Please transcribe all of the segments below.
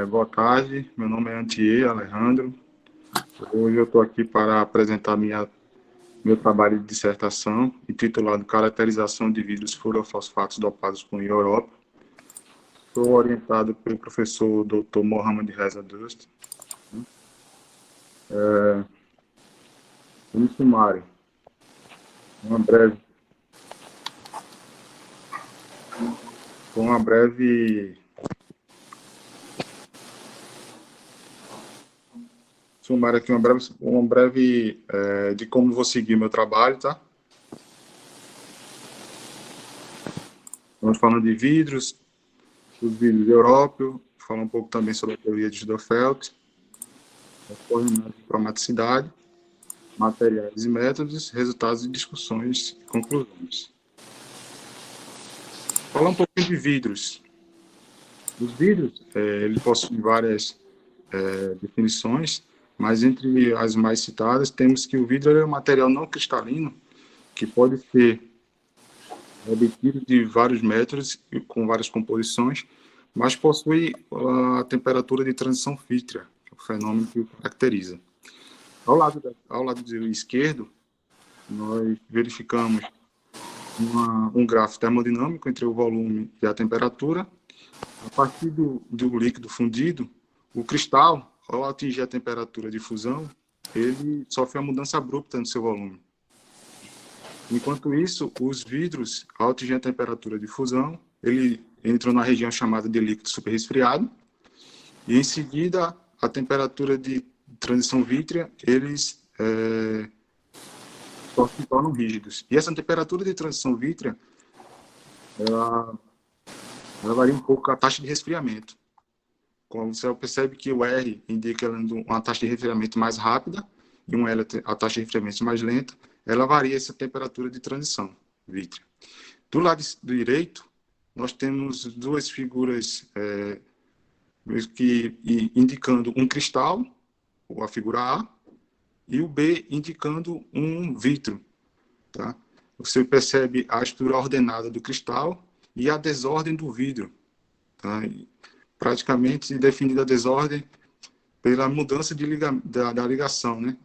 Boa tarde, meu nome é Antier Alejandro. Hoje eu estou aqui para apresentar meu trabalho de dissertação, intitulado Caracterização de vidros fluorofosfatos dopados com Europa. Sou orientado pelo professor Dr. Mohamed Reza Dust. Em sumário, uma breve, uma breve sumário aqui, de como vou seguir meu trabalho, tá? Estamos falando de vidros, os vidros europeu, falar um pouco também sobre a teoria de Schoenfeld, a coordenada de cromaticidade, materiais e métodos, resultados de discussões e conclusões. Falar um pouquinho de vidros. Os vidros, ele possui várias definições, mas entre as mais citadas, temos que o vidro é um material não cristalino que pode ser obtido de vários métodos e com várias composições, mas possui a temperatura de transição vítrea, que é o fenômeno que o caracteriza. Ao lado esquerdo, nós verificamos um gráfico termodinâmico entre o volume e a temperatura. A partir do líquido fundido, o cristal, ao atingir a temperatura de fusão, ele sofre uma mudança abrupta no seu volume. Enquanto isso, os vidros, ao atingir a temperatura de fusão, ele entra na região chamada de líquido superresfriado, e em seguida, a temperatura de transição vítrea, eles só se tornam rígidos. E essa temperatura de transição vítrea, ela varia um pouco a taxa de resfriamento. Como você percebe que o R indica uma taxa de resfriamento mais rápida e um L a taxa de resfriamento mais lenta, ela varia essa temperatura de transição vítrea. Do lado direito, nós temos duas figuras indicando um cristal, a figura A, e o B indicando um vidro. Tá? Você percebe a estrutura ordenada do cristal e a desordem do vidro. Tá? Praticamente definida a desordem pela mudança da ligação, né?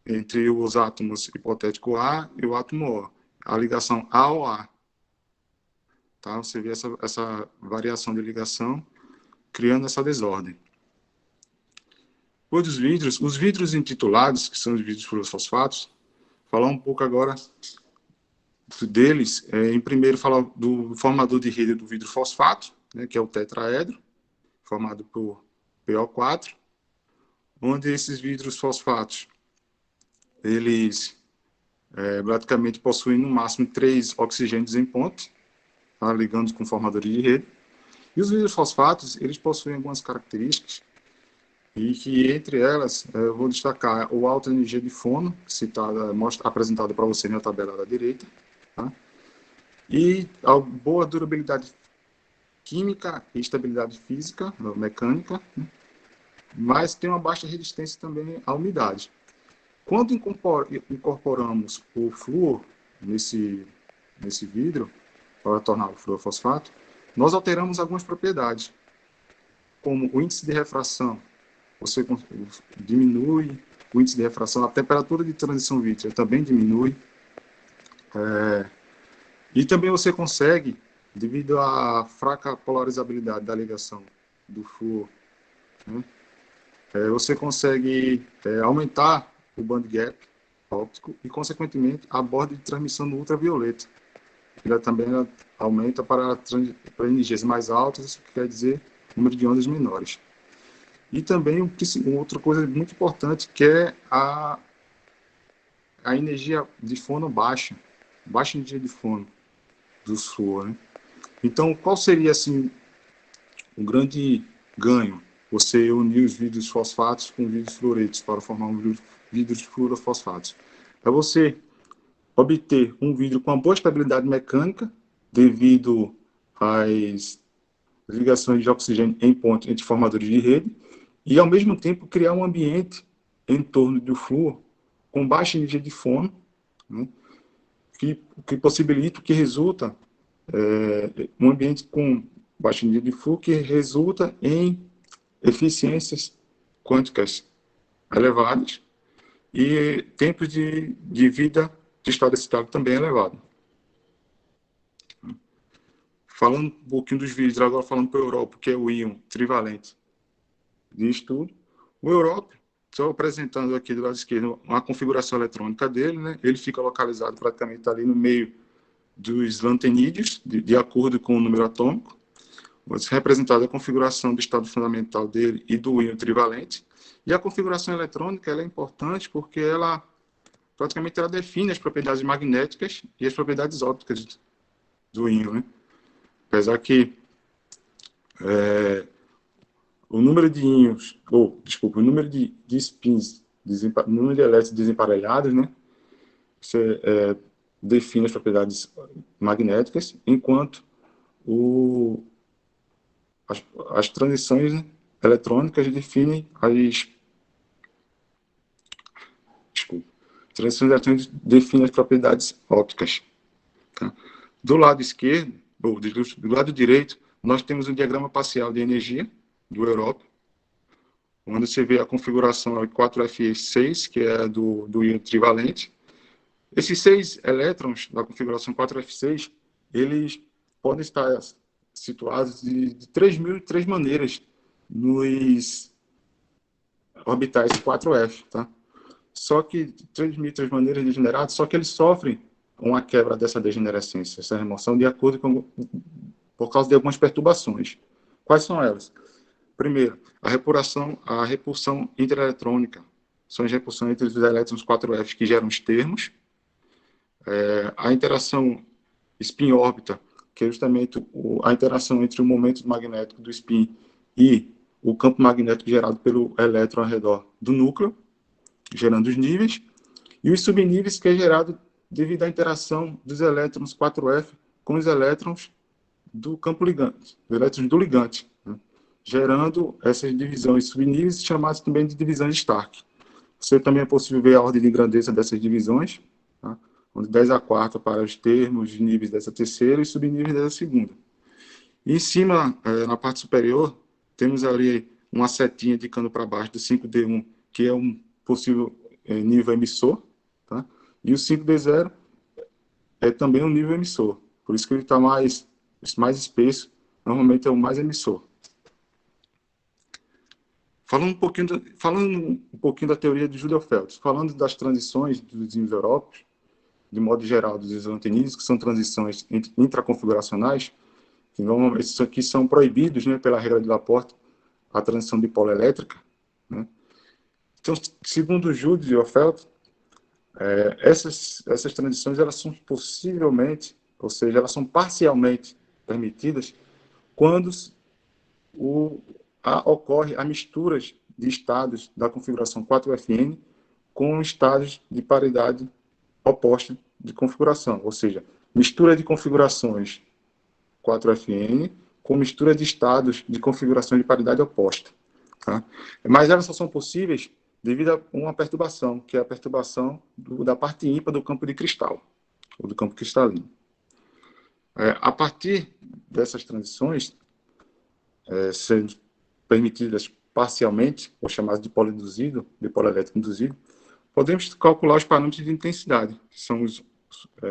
Entre os átomos hipotético A e o átomo O. A ligação A ao A. Tá? Você vê essa variação de ligação criando essa desordem. Os vidros intitulados, que são os vidros fluorofosfatos, falar um pouco agora deles. Em primeiro, falar do formador de rede do vidro fosfato, né, que é o tetraedro, formado por PO4, onde esses vidros fosfatos, eles praticamente possuem no máximo 3 oxigênios em ponte, tá, ligando com formadores de rede. E os vidros fosfatos, eles possuem algumas características, e que entre elas, eu vou destacar o alta energia de fono, apresentada para você na tabela da direita, tá? E a boa durabilidade química e estabilidade física, mecânica, né? Mas tem uma baixa resistência também à umidade. Quando incorporamos o flúor nesse vidro, para tornar o fluorofosfato, nós alteramos algumas propriedades, como o índice de refração. Você diminui o índice de refração, a temperatura de transição vítrea também diminui. E também você consegue, devido à fraca polarizabilidade da ligação do flúor, né, você consegue aumentar o band gap óptico e, consequentemente, a borda de transmissão do ultravioleta. Ela também aumenta para energias mais altas, isso quer dizer número de ondas menores. E também outra coisa muito importante, que é a energia de fono baixa energia de fono do flúor, né? Então, qual seria assim um grande ganho? Você unir os vidros fosfatos com vidros fluoretos para formar um vidro de fluorofosfatos. É você obter um vidro com uma boa estabilidade mecânica, devido às ligações de oxigênio em ponte entre formadores de rede, e ao mesmo tempo criar um ambiente em torno do flúor com baixa energia de fono, né, que possibilita, que resulta um ambiente com baixa energia de flúor, que resulta em eficiências quânticas elevadas e tempos de vida de estado excitável também elevado. Falando um pouquinho dos vidros, agora falando para o Europa, que é o íon trivalente de estudo. O Europa, só apresentando aqui do lado esquerdo uma configuração eletrônica dele, né? Ele fica localizado praticamente ali no meio dos lantenídeos, de acordo com o número atômico. Representada a configuração do estado fundamental dele e do íon trivalente. E a configuração eletrônica ela é importante porque ela praticamente ela define as propriedades magnéticas e as propriedades ópticas do íon, né? Apesar que o número de íons, o número de spins, o número de elétrons desemparelhados, né? Você define as propriedades magnéticas, enquanto as transições, né, eletrônicas definem transições eletrônicas definem as propriedades ópticas. Tá? Do lado esquerdo, ou do lado direito, nós temos um diagrama parcial de energia do Europa, onde você vê a configuração 4F6, que é do íon trivalente. Esses 6 elétrons da configuração 4F6, eles podem estar situados de 3.003 maneiras nos orbitais 4F, tá? Só que 3.003 maneiras degeneradas, só que eles sofrem uma quebra dessa degenerescência, essa remoção, por causa de algumas perturbações. Quais são elas? Primeiro, a repulsão intereletrônica. São as repulsões entre os elétrons 4F que geram os termos. A interação spin-órbita, que é justamente a interação entre o momento magnético do spin e o campo magnético gerado pelo elétron ao redor do núcleo, gerando os níveis, e os subníveis, que é gerado devido à interação dos elétrons 4F com os elétrons do campo ligante, os elétrons do ligante, né? Gerando essas divisões subníveis, chamadas também de divisões de Stark. Você também é possível ver a ordem de grandeza dessas divisões, tá? Onde 10 a quarta para os termos, os níveis dessa terceira e subníveis dessa segunda. E em cima, na parte superior, temos ali uma setinha indicando para baixo do 5D1, que é um possível nível emissor, tá? E o 5D0 é também um nível emissor, por isso que ele está mais espesso, normalmente é o mais emissor. Falando um pouquinho da teoria de Julio-Feltz, falando das transições dos íons európicos, de modo geral, dos isolantenídeos, que são transições intraconfiguracionais, que normalmente isso aqui são proibidos, né, pela regra de Laporte, a transição dipolo elétrica, né? Então, segundo Julio-Feltz, essas transições elas são possivelmente, ou seja, elas são parcialmente permitidas quando ocorre a mistura de estados da configuração 4FN com estados de paridade oposta de configuração, ou seja, mistura de configurações 4FN com mistura de estados de configuração de paridade oposta. Tá? Mas elas só são possíveis devido a uma perturbação, que é a perturbação da parte ímpar do campo de cristal, ou do campo cristalino. A partir dessas transições, sendo permitidas parcialmente, ou chamadas de dipolo induzido, dipolo elétrico induzido, podemos calcular os parâmetros de intensidade, que são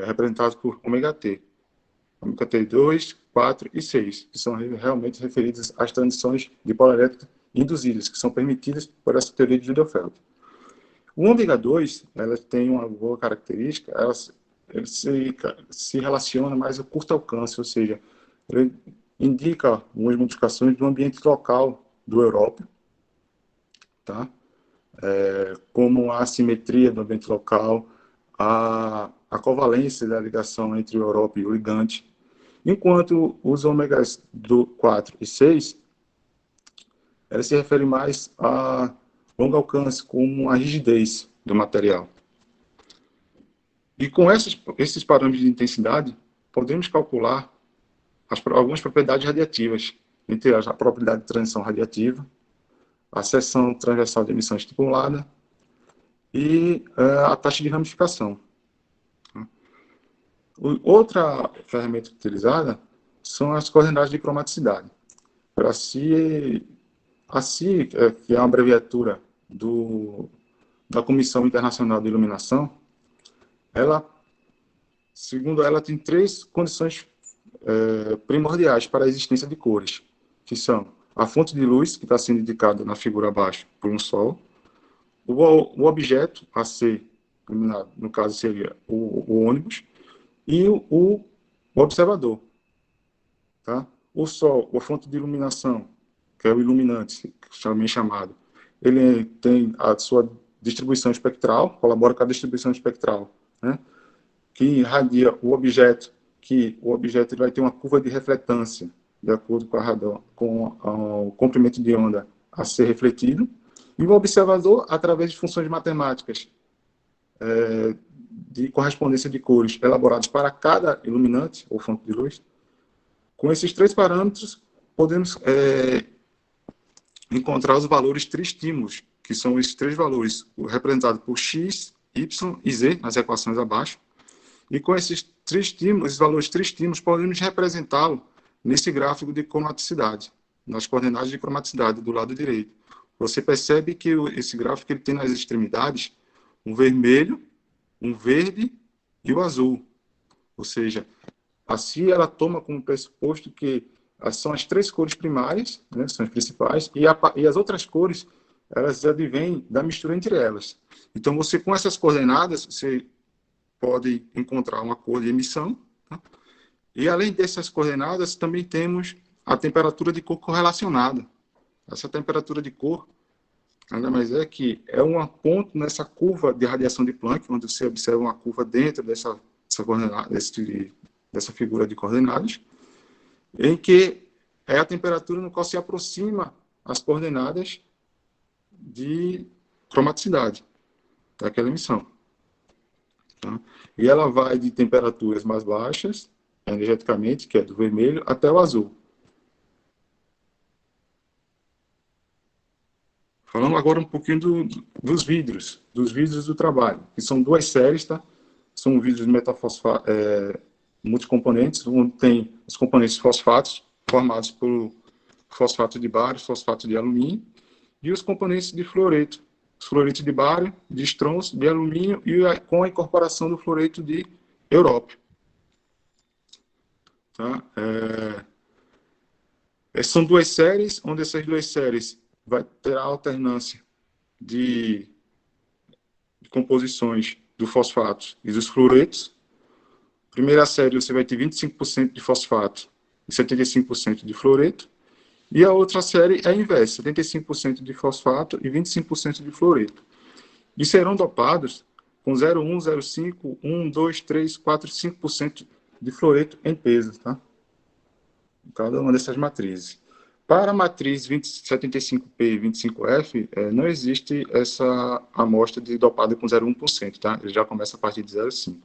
representados por ômega-T. Ômega-T 2, 4 e 6, que são realmente referidas às transições dipolo elétrico induzidas, que são permitidas por essa teoria de Julio-Feltz. O ômega 2, ela tem uma boa característica, ele se relaciona mais a curto alcance, ou seja, ele indica algumas modificações do ambiente local do európio, tá? Como a assimetria do ambiente local, a covalência da ligação entre o európio e o ligante, enquanto os ômegas 4 e 6, ela se refere mais a longo alcance, como a rigidez do material. E com esses parâmetros de intensidade, podemos calcular algumas propriedades radiativas, entre elas a propriedade de transição radiativa, a seção transversal de emissão estipulada e a taxa de ramificação. Outra ferramenta utilizada são as coordenadas de cromaticidade, para se A CI, que é uma abreviatura da Comissão Internacional de Iluminação, ela, segundo ela, tem três condições primordiais para a existência de cores, que são a fonte de luz, que está sendo indicada na figura abaixo por um sol, o objeto a ser iluminado, no caso seria o ônibus, e o observador. Tá? O sol, a fonte de iluminação, que é o iluminante, também chamado, ele tem a sua distribuição espectral, colabora com a distribuição espectral, né? Que irradia o objeto, que o objeto ele vai ter uma curva de refletância, de acordo com o comprimento de onda a ser refletido, e o observador, através de funções matemáticas de correspondência de cores elaboradas para cada iluminante ou fonte de luz. Com esses três parâmetros, podemos encontrar os valores tristímulos, que são esses três valores representados por x, y e z, nas equações abaixo. E com esses tristímulos, esses valores tristímulos, podemos representá-lo nesse gráfico de cromaticidade, nas coordenadas de cromaticidade do lado direito. Você percebe que esse gráfico ele tem nas extremidades um vermelho, um verde e o azul. Ou seja, assim ela toma como pressuposto que são as três cores primárias, né, são as principais, e as outras cores, elas advêm da mistura entre elas. Então, você com essas coordenadas, você pode encontrar uma cor de emissão, tá? E além dessas coordenadas, também temos a temperatura de cor correlacionada. Essa temperatura de cor, nada mais é que é um ponto nessa curva de radiação de Planck, onde você observa uma curva dentro dessa figura de coordenadas, em que é a temperatura no qual se aproxima as coordenadas de cromaticidade daquela emissão. Tá? E ela vai de temperaturas mais baixas, energeticamente, que é do vermelho, até o azul. Falando agora um pouquinho dos vidros do trabalho, que são duas séries, tá? São vidros de metafosfato, multicomponentes, onde tem os componentes fosfatos, formados por fosfato de bário, fosfato de alumínio, e os componentes de fluoreto, os fluoretos de bário, de estronço, de alumínio, e com a incorporação do fluoreto de európio. Tá? São duas séries, onde essas duas séries vai ter a alternância de composições do fosfato e dos fluoretos. Primeira série você vai ter 25% de fosfato e 75% de fluoreto. E a outra série é a inversa, 75% de fosfato e 25% de fluoreto. E serão dopados com 0,1, 0,5, 1, 2, 3, 4, 5% de fluoreto em peso, tá? Em cada uma dessas matrizes. Para a matriz 75P e 25F, não existe essa amostra de dopada com 0,1%, tá? Ele já começa a partir de 0,5%.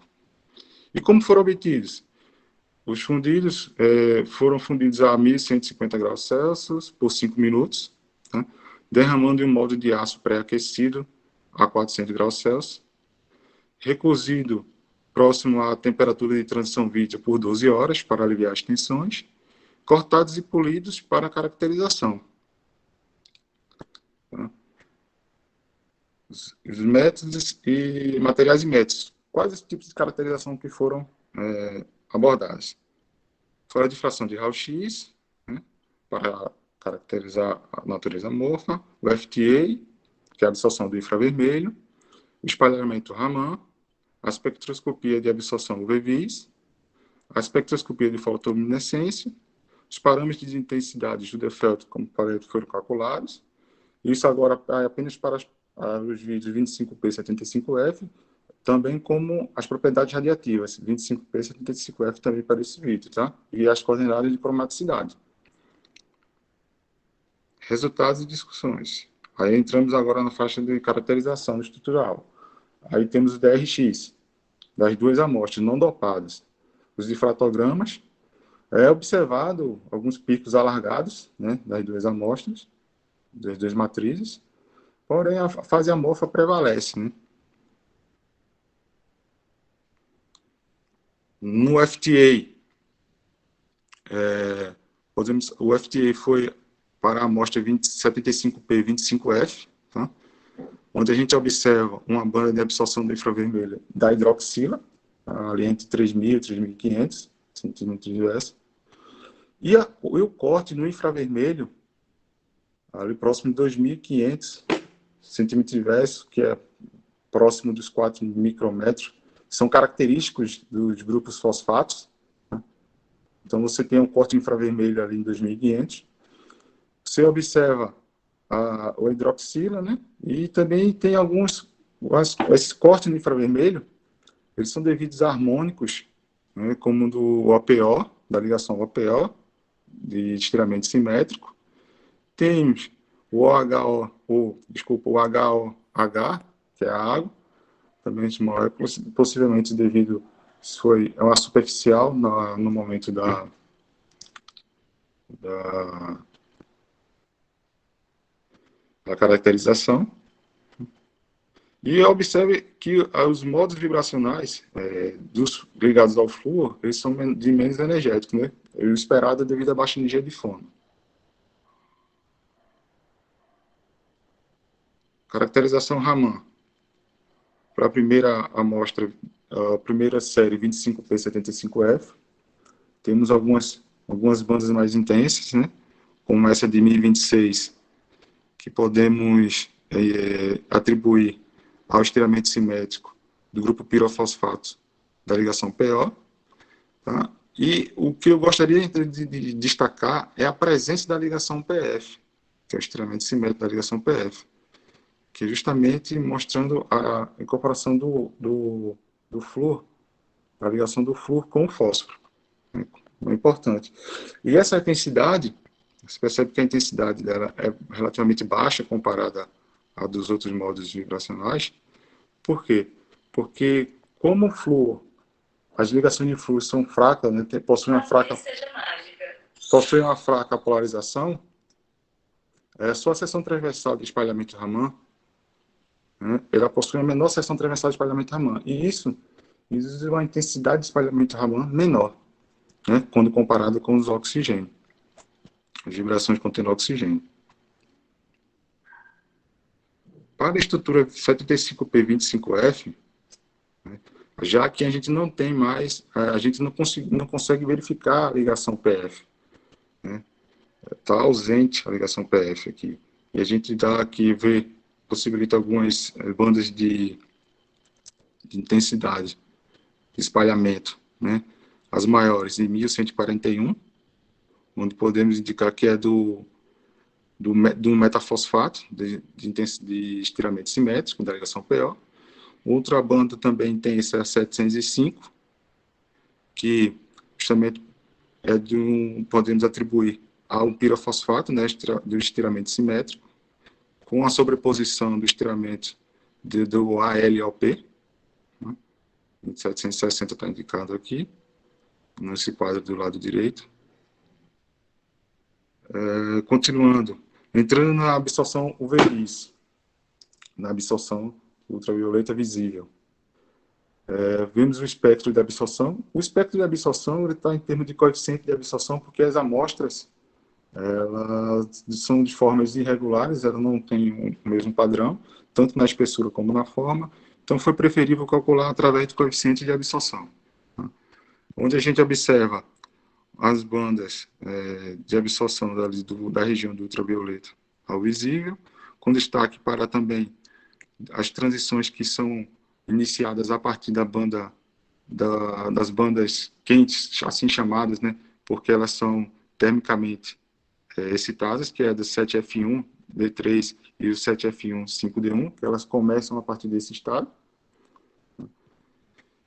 E como foram obtidos? Os fundidos foram fundidos a 1.150 graus Celsius por 5 minutos, tá? Derramando em um molde de aço pré-aquecido a 400 graus Celsius, recozido próximo à temperatura de transição vítrea por 12 horas para aliviar as tensões, cortados e polidos para caracterização. Tá? Os métodos e materiais e métodos. Quais os tipos de caracterização que foram abordados? Fora a difração de raio-x, né, para caracterizar a natureza amorfa, o FTA, que é a absorção do infravermelho, o espalhamento Raman, a espectroscopia de absorção UV-Vis, a espectroscopia de fotoluminescência, os parâmetros de intensidade de Rutherford como parâmetros foram calculados. Isso agora é apenas para os vídeos 25P e 75F, também como as propriedades radiativas, 25P e 75F também para esse vídeo, tá? E as coordenadas de cromaticidade. Resultados e discussões. Aí entramos agora na faixa de caracterização estrutural. Aí temos o DRX, das duas amostras não dopadas. Os difratogramas, é observado alguns picos alargados, né, das duas amostras, das duas matrizes, porém a fase amorfa prevalece, né? No FTA, o FTA foi para a amostra 75P25F, tá? Onde a gente observa uma banda de absorção do infravermelho da hidroxila, ali entre 3.000 e 3.500 centímetros de S. E o corte no infravermelho, ali próximo de 2.500 centímetros de S, que é próximo dos 4 micrômetros, são característicos dos grupos fosfatos. Né? Então, você tem um corte infravermelho ali em 2.500. Você observa a hidroxila, né? E também tem esses cortes no infravermelho, eles são devidos a harmônicos, né? Como do OPO, da ligação OPO, de estiramento simétrico. Temos o o HOH, que é a água, também de moléculas, possivelmente devido, é uma superficial no momento da caracterização. E observe que os modos vibracionais ligados ao flúor, eles são de menos energéticos, né? O esperado é devido à baixa energia de fono. Caracterização Raman. Para a primeira amostra, a primeira série 25P75F, temos algumas bandas mais intensas, né? Como essa de 1026, que podemos atribuir ao estiramento simétrico do grupo pirofosfato da ligação PO. Tá? E o que eu gostaria de destacar é a presença da ligação PF, que é o estiramento simétrico da ligação PF, que é justamente mostrando a incorporação do flúor, a ligação do flúor com o fósforo. É importante. E essa intensidade, você percebe que a intensidade dela é relativamente baixa comparada a dos outros modos vibracionais. Por quê? Porque como o flúor, as ligações de flúor são fracas, né, possuem uma fraca polarização, só a seção transversal de espalhamento Raman, né, ela possui a menor seção transversal de espalhamento Raman. E isso exige uma intensidade de espalhamento Raman menor, né, quando comparado com os oxigênios, as vibrações contendo oxigênio. Para a estrutura 75P25F, né, já que a gente não tem mais, a gente não consegue verificar a ligação PF. Está ausente a ligação PF aqui. E a gente dá aqui, possibilita algumas bandas de intensidade, de espalhamento, né? As maiores em 1141, onde podemos indicar que é do metafosfato, de estiramento simétrico, da ligação PO. Outra banda também tem essa 705, que justamente podemos atribuir ao pirofosfato, né, do estiramento simétrico, com a sobreposição do estiramento do ALOP, né, 760 está indicado aqui, nesse quadro do lado direito. Continuando, entrando na absorção UV-Vis, na absorção ultravioleta visível. Vimos o espectro de absorção. O espectro de absorção está em termos de coeficiente de absorção, porque as amostras elas são de formas irregulares, elas não têm o mesmo padrão, tanto na espessura como na forma. Então, foi preferível calcular através do coeficiente de absorção, tá? Onde a gente observa as bandas de absorção da região do ultravioleta ao visível, com destaque para também as transições que são iniciadas a partir das bandas quentes, assim chamadas, né, porque elas são termicamente excitadas, que é do 7F1, D3 e o 7F1, 5D1, que elas começam a partir desse estado.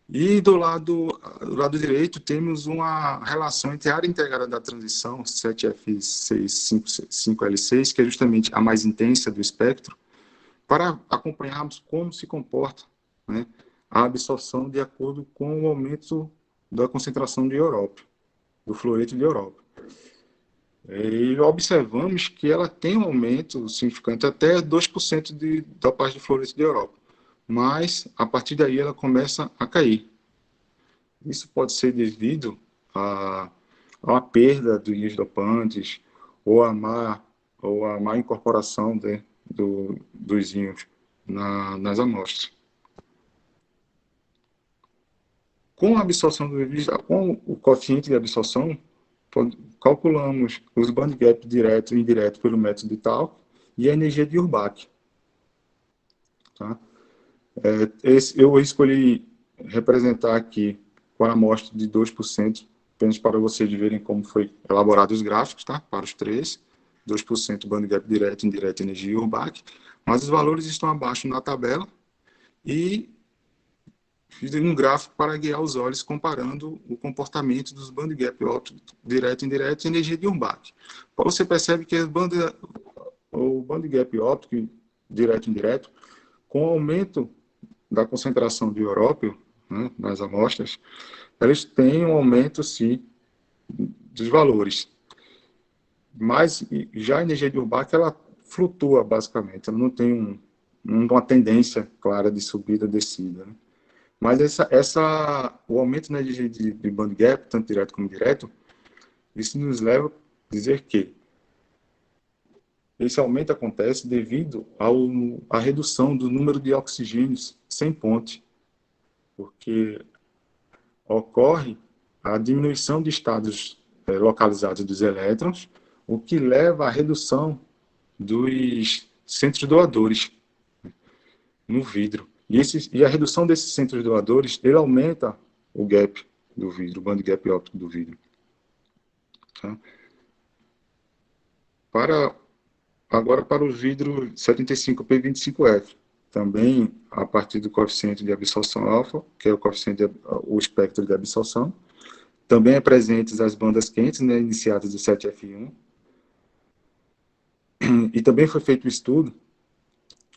E do lado direito temos uma relação entre a área integrada da transição, 7F6, 5L6, que é justamente a mais intensa do espectro, para acompanharmos como se comporta, né, a absorção de acordo com o aumento da concentração de európio, do fluoreto de európio. E observamos que ela tem um aumento significante, até 2% da parte de fluoreto de európio, mas a partir daí ela começa a cair. Isso pode ser devido a uma perda dos íons dopantes ou a má ou a má incorporação dos íons nas amostras. Com a absorção com o coeficiente de absorção, calculamos os band gap direto e indireto pelo método de Tal e a energia de Urbach. Tá? Eu escolhi representar aqui com a amostra de 2%, apenas para vocês verem como foi elaborado os gráficos, tá? Para os três, 2% band gap direto, indireto, energia e Urbach, mas os valores estão abaixo na tabela e fiz um gráfico para guiar os olhos comparando o comportamento dos band gap óptico direto, indireto e energia de Urbach. Você percebe que o band gap óptico direto e indireto, com o aumento da concentração de európio, né, nas amostras, eles têm um aumento, sim, dos valores. Mas já a energia de Urbach, ela flutua, basicamente. Ela não tem uma tendência clara de subida ou descida. Né? Mas o aumento na energia de band gap, tanto direto como indireto, isso nos leva a dizer que esse aumento acontece devido à redução do número de oxigênios sem ponte, porque ocorre a diminuição de estados localizados dos elétrons, o que leva à redução dos centros doadores no vidro. E a redução desses centros doadores, ele aumenta o gap do vidro, o band gap óptico do vidro. Tá? Agora para o vidro 75P25F, também a partir do coeficiente de absorção alfa, que é o espectro de absorção, também é presentes as bandas quentes, né, iniciadas do 7F1, e também foi feito um estudo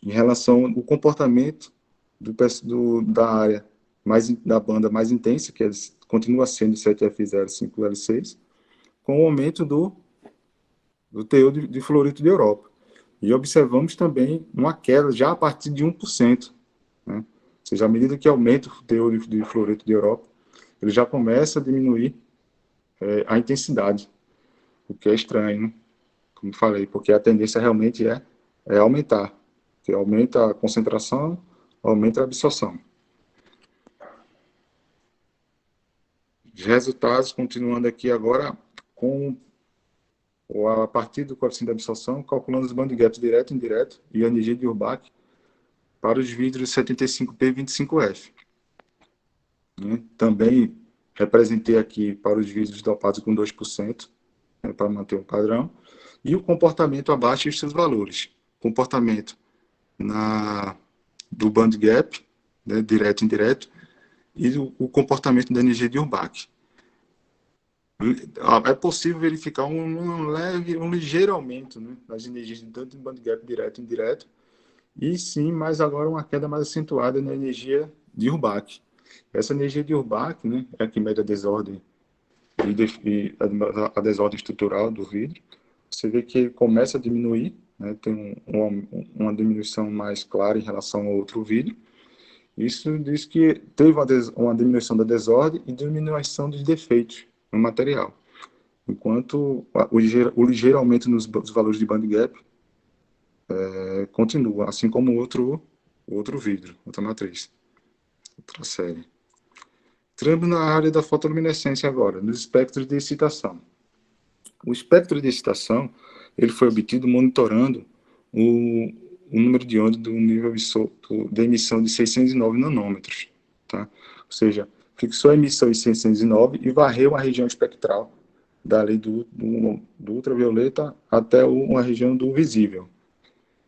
em relação ao comportamento da área da banda mais intensa, que continua sendo 7F0, 5L6, com o aumento do teor de fluorito de Europa. E observamos também uma queda já a partir de 1%. Né? Ou seja, à medida que aumenta o teor de fluorito de Europa, ele já começa a diminuir a intensidade, o que é estranho, né? Como falei, porque a tendência realmente é aumentar, que aumenta a concentração, aumenta a absorção. Os resultados, continuando aqui agora, a partir do coeficiente de absorção, calculando os band gaps direto e indireto e a energia de Urbach para os vidros 75P25F. Né? Também representei aqui para os vidros dopados com 2%, né, para manter um padrão, e o comportamento abaixo dos seus valores. Comportamento do band gap, né, direto e indireto, e o comportamento da energia de Urbach. É possível verificar um ligeiro aumento, né, das energias tanto em band gap direto e indireto, e sim, mas agora uma queda mais acentuada na energia de Urbach. Essa energia de Urbach, né, é a que mede a desordem e a desordem estrutural do vidro. Você vê que começa a diminuir, né, tem uma diminuição mais clara em relação ao outro vidro. Isso diz que teve uma diminuição da desordem e diminuição dos defeitos no material, enquanto o ligeiro aumento nos valores de band gap continua, assim como o outro vidro, outra matriz, outra série. Entrando na área da fotoluminescência agora, nos espectros de excitação. O espectro de excitação ele foi obtido monitorando o número de ondas do nível de emissão de 609 nanômetros. Tá? Ou seja, fixou a emissão em 609 e varreu a região espectral dali do ultravioleta até uma região do visível,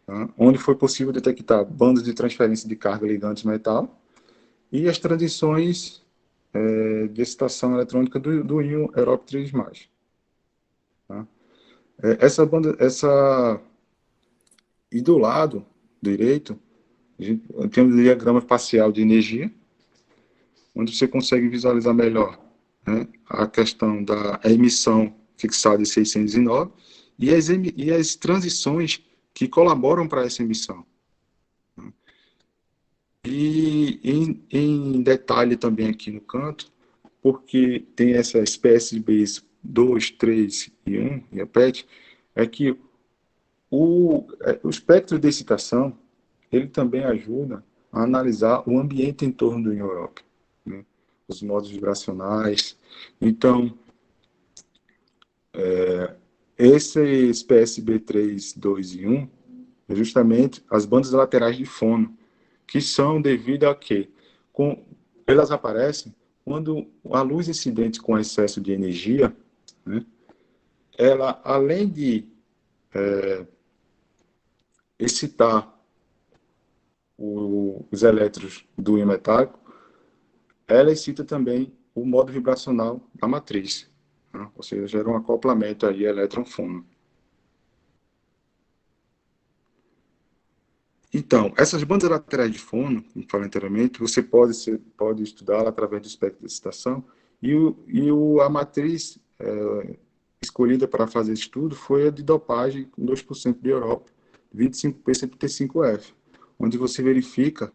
tá? Onde foi possível detectar bandas de transferência de carga ligantes metal e as transições de excitação eletrônica do íon Europe 3+. Tá? E do lado direito, tem um diagrama parcial de energia, onde você consegue visualizar melhor, né, a questão da emissão fixada em 609 e as transições que colaboram para essa emissão. E em detalhe também aqui no canto, porque tem essas PSBs 2, 3 e 1, repete, é que O espectro de excitação, ele também ajuda a analisar o ambiente em torno do Europe, né? Os modos vibracionais. Então, esses PSB3, 2 e 1 é justamente as bandas laterais de fono, que são devido a quê? Elas aparecem quando a luz incidente com excesso de energia, né, ela, além de excitar os elétrons do íon metálico, ela excita também o modo vibracional da matriz, né? Ou seja, gera um acoplamento aí elétron-fono. Então, essas bandas laterais de fono, como falei anteriormente, você pode estudá-la através do espectro de excitação, a matriz escolhida para fazer esse estudo foi a de dopagem com 2% de Europa, 25P75F, onde você verifica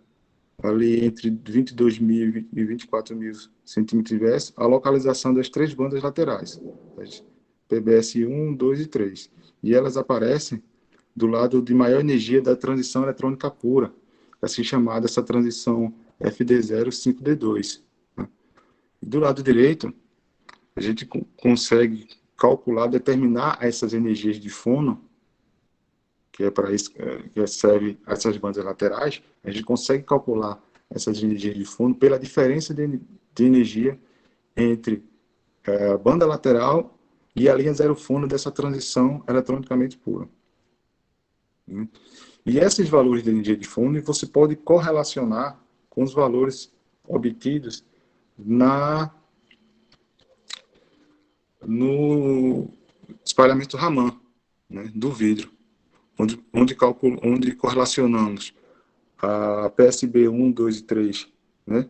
ali entre 22.000 e 24.000 centímetros de Vs, a localização das três bandas laterais, as PBS 1, 2 e 3. E elas aparecem do lado de maior energia da transição eletrônica pura, assim chamada essa transição FD0 5D2. Né? E do lado direito, a gente consegue calcular, determinar essas energias de fono, que é para isso que serve essas bandas laterais, a gente consegue calcular essas energias de fono pela diferença de energia entre a banda lateral e a linha zero fono dessa transição eletronicamente pura. Né? E esses valores de energia de fono você pode correlacionar com os valores obtidos no espalhamento Raman, né, do vidro, onde correlacionamos a PSB 1, 2 e 3, né,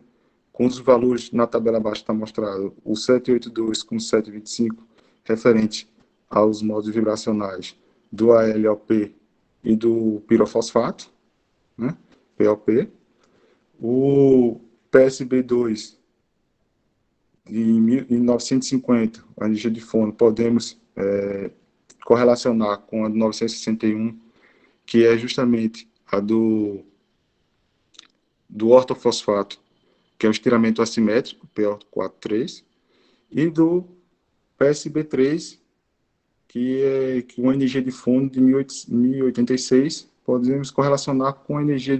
com os valores na tabela abaixo está mostrado, o 782 com 725, referente aos modos vibracionais do ALOP e do pirofosfato, né, POP, o PSB2 em 1950, a energia de fono, podemos correlacionar com a de 961, que é justamente a do ortofosfato, que é o estiramento assimétrico, PO43, e do PSB3, que é uma energia de fono de 1086, podemos correlacionar com a energia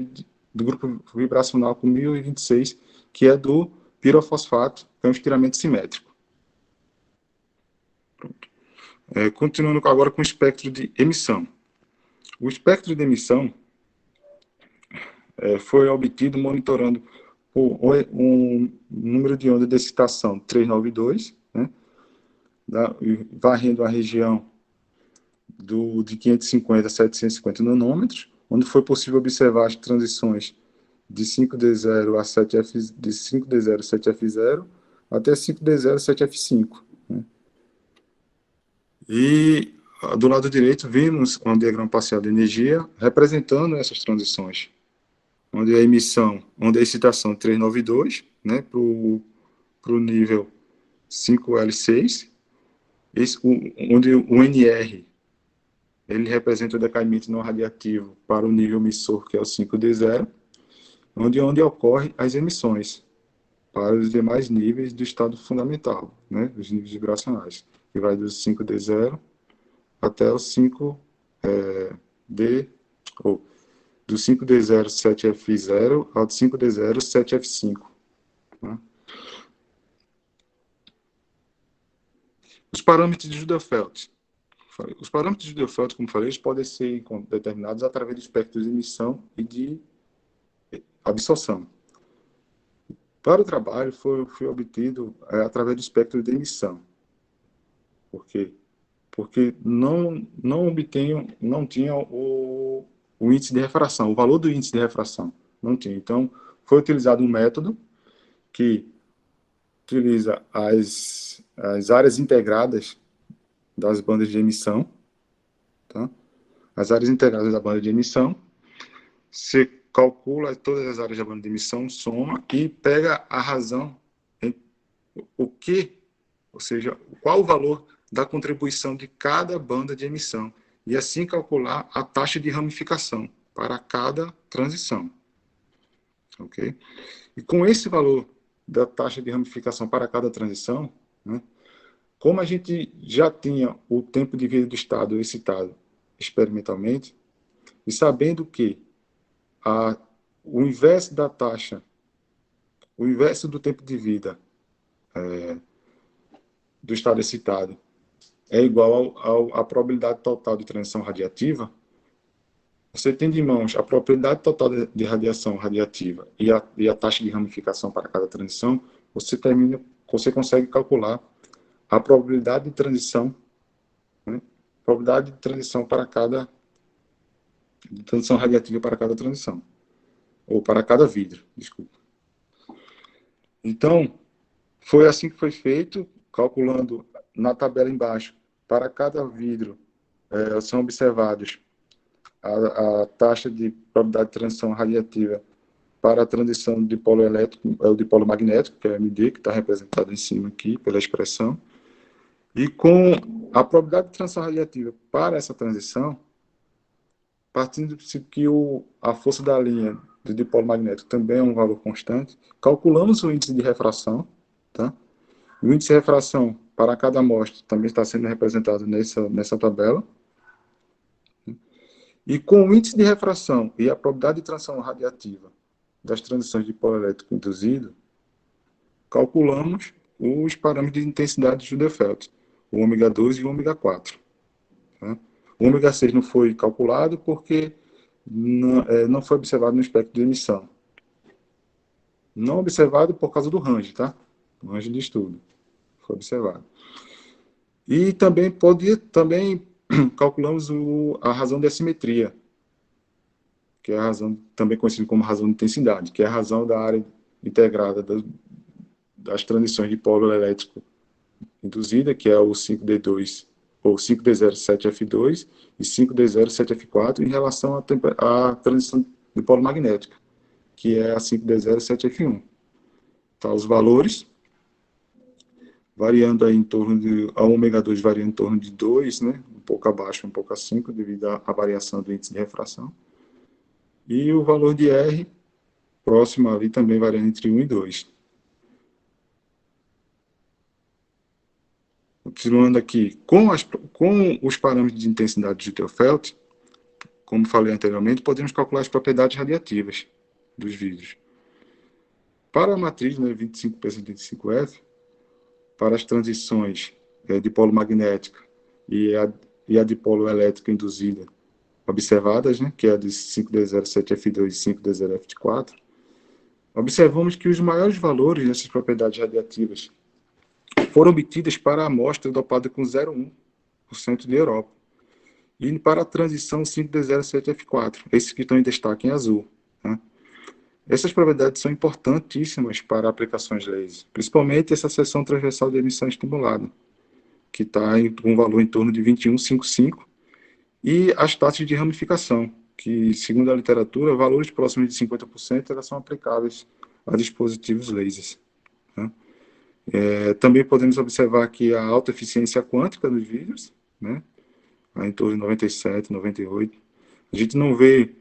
do grupo vibracional com 1026, que é do pirofosfato, que é um estiramento simétrico. Pronto. Continuando agora com o espectro de emissão. O espectro de emissão foi obtido monitorando um número de onda de excitação 392, né, varrendo a região de 550 a 750 nanômetros, onde foi possível observar as transições de 5D0 a 7F, de 5D0 7F0 até 5D0 7F5. Né? E do lado direito vimos um diagrama parcial de energia representando essas transições, onde a excitação 392, né, para o nível 5L6, onde o NR ele representa o decaimento não radiativo para o nível emissor, que é o 5D0, onde ocorrem as emissões para os demais níveis do estado fundamental, né, os níveis vibracionais, que vai do 5D0 até o 5D, ou do 5D0 7F0 ao 5D0 7F5. Né? Os parâmetros de Judah-Felt. Os parâmetros de Judah-Felt, como falei, eles podem ser determinados através do espectro de emissão e de absorção. Para o trabalho, foi obtido através do espectro de emissão. Por quê? Porque não tinha o índice de refração, o valor do índice de refração. Não tinha. Então, foi utilizado um método que utiliza as áreas integradas das bandas de emissão, tá? As áreas integradas da banda de emissão, você calcula todas as áreas da banda de emissão, soma e pega a razão, ou seja, qual o valor da contribuição de cada banda de emissão. e assim calcular a taxa de ramificação para cada transição. Ok? E com esse valor da taxa de ramificação para cada transição, né, como a gente já tinha o tempo de vida do estado excitado experimentalmente, e sabendo que o inverso da taxa, o inverso do tempo de vida do estado excitado é igual à probabilidade total de transição radiativa, você tem de mãos a probabilidade total de radiação radiativa e a taxa de ramificação para cada transição, você consegue calcular a probabilidade de transição, né? Probabilidade de transição para cada de transição radiativa para cada transição, ou para cada vidro, desculpa. Então, foi assim que foi feito, calculando na tabela embaixo, para cada vidro, são observados a taxa de probabilidade de transição radiativa para a transição de dipolo elétrico, o dipolo magnético, que é o MD, que está representado em cima aqui pela expressão, e com a probabilidade de transição radiativa para essa transição, partindo do princípio que a força da linha do dipolo magnético também é um valor constante, calculamos o índice de refração, tá? O índice de refração para cada amostra também está sendo representado nessa tabela. E com o índice de refração e a probabilidade de transição radiativa das transições de dipolo elétrico induzido, calculamos os parâmetros de intensidade de Rutherford, o ômega 2 e o ômega 4. Tá? O ômega 6 não foi calculado porque não foi observado no espectro de emissão. Não observado por causa do range, tá? O range de estudo foi observado. E também calculamos a razão de assimetria, que é a razão também conhecida como razão de intensidade, que é a razão da área integrada das transições de polo elétrico induzida, que é o 5D2 ou 5D07F2 e 5D07F4 em relação à transição de polo magnético, que é a 5D07F1. Tá, os valores variando aí em torno de a ômega 2 varia em torno de 2, né, um pouco abaixo, um pouco a 5, devido à variação do índice de refração. E o valor de R próximo ali também variando entre 1 e 2. Continuando aqui, com os parâmetros de intensidade de Rutherford, como falei anteriormente, podemos calcular as propriedades radiativas dos vidros. Para a matriz, né, 25P75F, para as transições de polo magnética e a de polo elétrico induzida observadas, né, que é a de 5D07F2 e 5D0F4, observamos que os maiores valores dessas propriedades radiativas foram obtidas para a amostra dopada com 0,1% de Europa. E para a transição 5D07F4, esses que estão em destaque em azul. Né? Essas propriedades são importantíssimas para aplicações laser, principalmente essa seção transversal de emissão estimulada, que está com um valor em torno de 21,55, e as taxas de ramificação, que, segundo a literatura, valores próximos de 50% elas são aplicáveis a dispositivos lasers. Né? Também podemos observar que a alta eficiência quântica dos vídeos, né, em torno de 97, 98. A gente não vê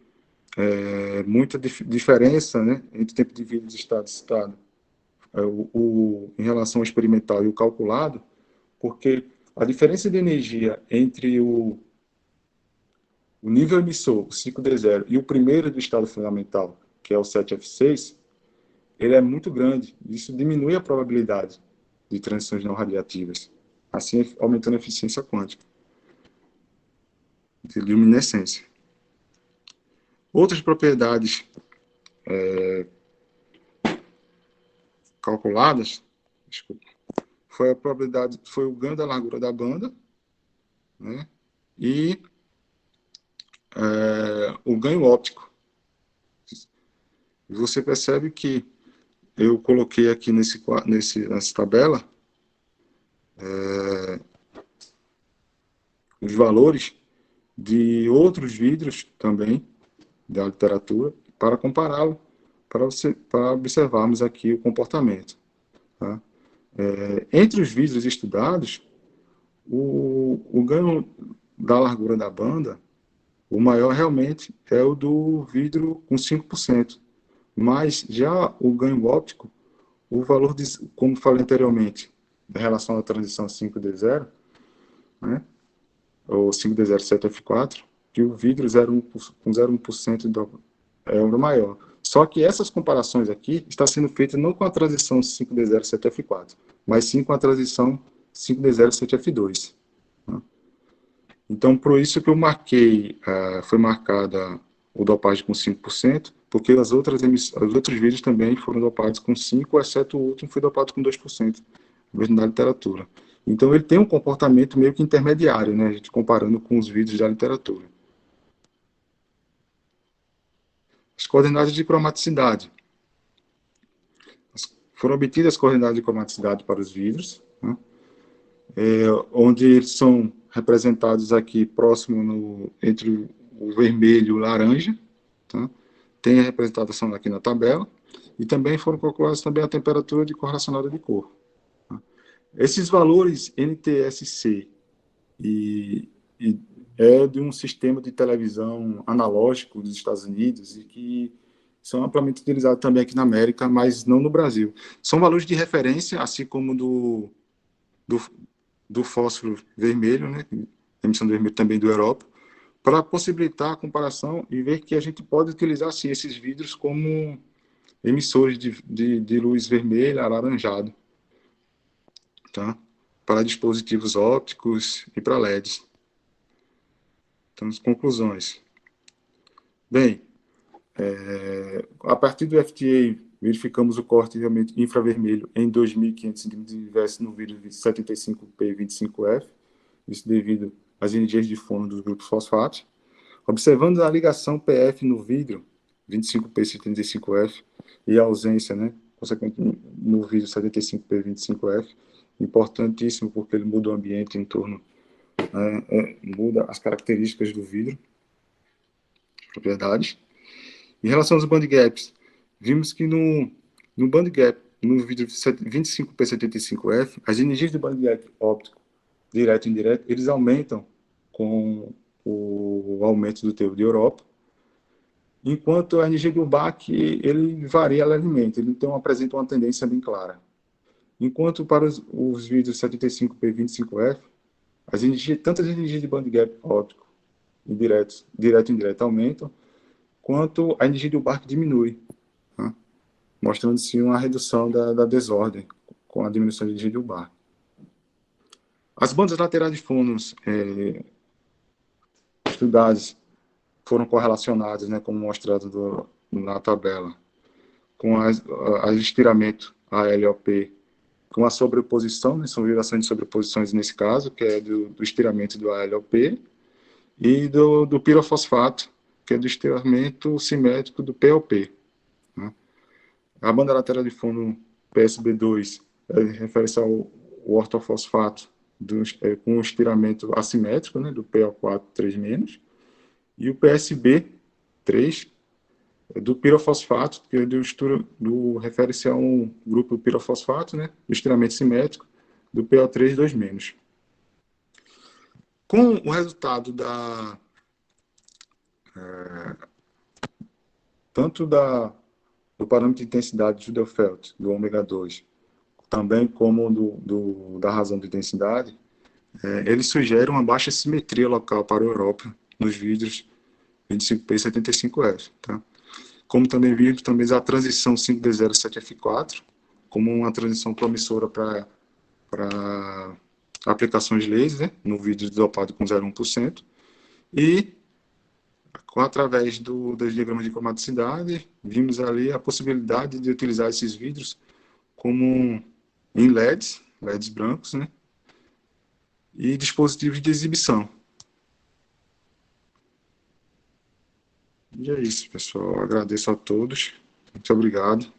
muita diferença, né, entre o tempo de vida de estado excitado em relação ao experimental e o calculado, porque a diferença de energia entre o nível emissor, o 5D0, e o primeiro do estado fundamental, que é o 7F6, ele é muito grande. Isso diminui a probabilidade de transições não radiativas, assim aumentando a eficiência quântica de luminescência. Outras propriedades calculadas, desculpa, foi o ganho da largura da banda, né, e o ganho óptico. Você percebe que eu coloquei aqui nessa tabela os valores de outros vidros também da literatura para compará-lo, para observarmos aqui o comportamento. Tá? Entre os vidros estudados, o ganho da largura da banda, o maior realmente é o do vidro com 5%. Mas já o ganho óptico, o valor, como falei anteriormente, em relação à transição 5D0, né, ou 5D07F4, que o vidro 0,1 com 0,1% é o maior. Só que essas comparações aqui está sendo feita não com a transição 5D07F4, mas sim com a transição 5D07F2. Né? Então, por isso que eu marquei, foi marcada o dopagem com 5%, porque os outros vídeos também foram dopados com 5%, exceto o último foi dopado com 2%, mesmo na literatura. Então, ele tem um comportamento meio que intermediário, né, a gente comparando com os vídeos da literatura. As coordenadas de cromaticidade. Foram obtidas as coordenadas de cromaticidade para os vidros, né, onde eles são representados aqui próximo entre o vermelho e o laranja, tá? Tem a representação aqui na tabela, e também foram calculadas também a temperatura de correlacionada de cor. Tá? Esses valores NTSC e é de um sistema de televisão analógico dos Estados Unidos e que são amplamente utilizados também aqui na América, mas não no Brasil. São valores de referência, assim como do fósforo vermelho, né, emissão de vermelho também do Europa, para possibilitar a comparação e ver que a gente pode utilizar sim, esses vidros como emissores de luz vermelha, alaranjado, tá? Para dispositivos ópticos e para LEDs. Então, as conclusões. Bem, a partir do FTA, verificamos o corte realmente infravermelho em 2.500 centímetros de inverso no vidro 75P25F, isso devido às energias de fono dos grupos fosfatos. Observando a ligação PF no vidro 25P75F e a ausência, né, consequentemente, no vidro 75P25F, importantíssimo porque ele muda o ambiente em torno, muda as características do vidro, propriedades. Em relação aos band gaps, vimos que no band gap, no vidro 25P75F, as energias do band gap óptico, direto e indireto, eles aumentam com o aumento do teor de Europa, enquanto a energia do BAC ele varia levemente, ele então apresenta uma tendência bem clara. Enquanto para os vidros 75P25F, tanto as energias de band gap óptico direto e indireto aumentam, quanto a energia do BAC diminui, né? Mostrando-se uma redução da desordem com a diminuição da energia do BAC. As bandas laterais de fônons estudadas foram correlacionadas, né, como mostrado na tabela, com as estiramento ALOP, com a sobreposição, né, são vibrações de sobreposições nesse caso, que é do estiramento do ALOP, e do pirofosfato, que é do estiramento simétrico do POP. Né? A banda lateral de fundo PSB2 refere-se ao ortofosfato com estiramento assimétrico, né, do PO4 3-, e o PSB3 do pirofosfato, que é refere-se a um grupo pirofosfato, né, do estiramento simétrico, do PO3 2-. Com o resultado tanto do parâmetro de intensidade de Judelfeld, do ômega 2, também como da razão de intensidade, ele sugere uma baixa simetria local para a Europa nos vidros 25P e 75F. Tá? Como também vimos também a transição 5D07F4, como uma transição promissora para aplicações laser, né, no vidro dopado com 0,1%, e através dos diagramas de cromaticidade, vimos ali a possibilidade de utilizar esses vidros como em LEDs brancos, né, e dispositivos de exibição. E é isso, pessoal. Agradeço a todos. Muito obrigado.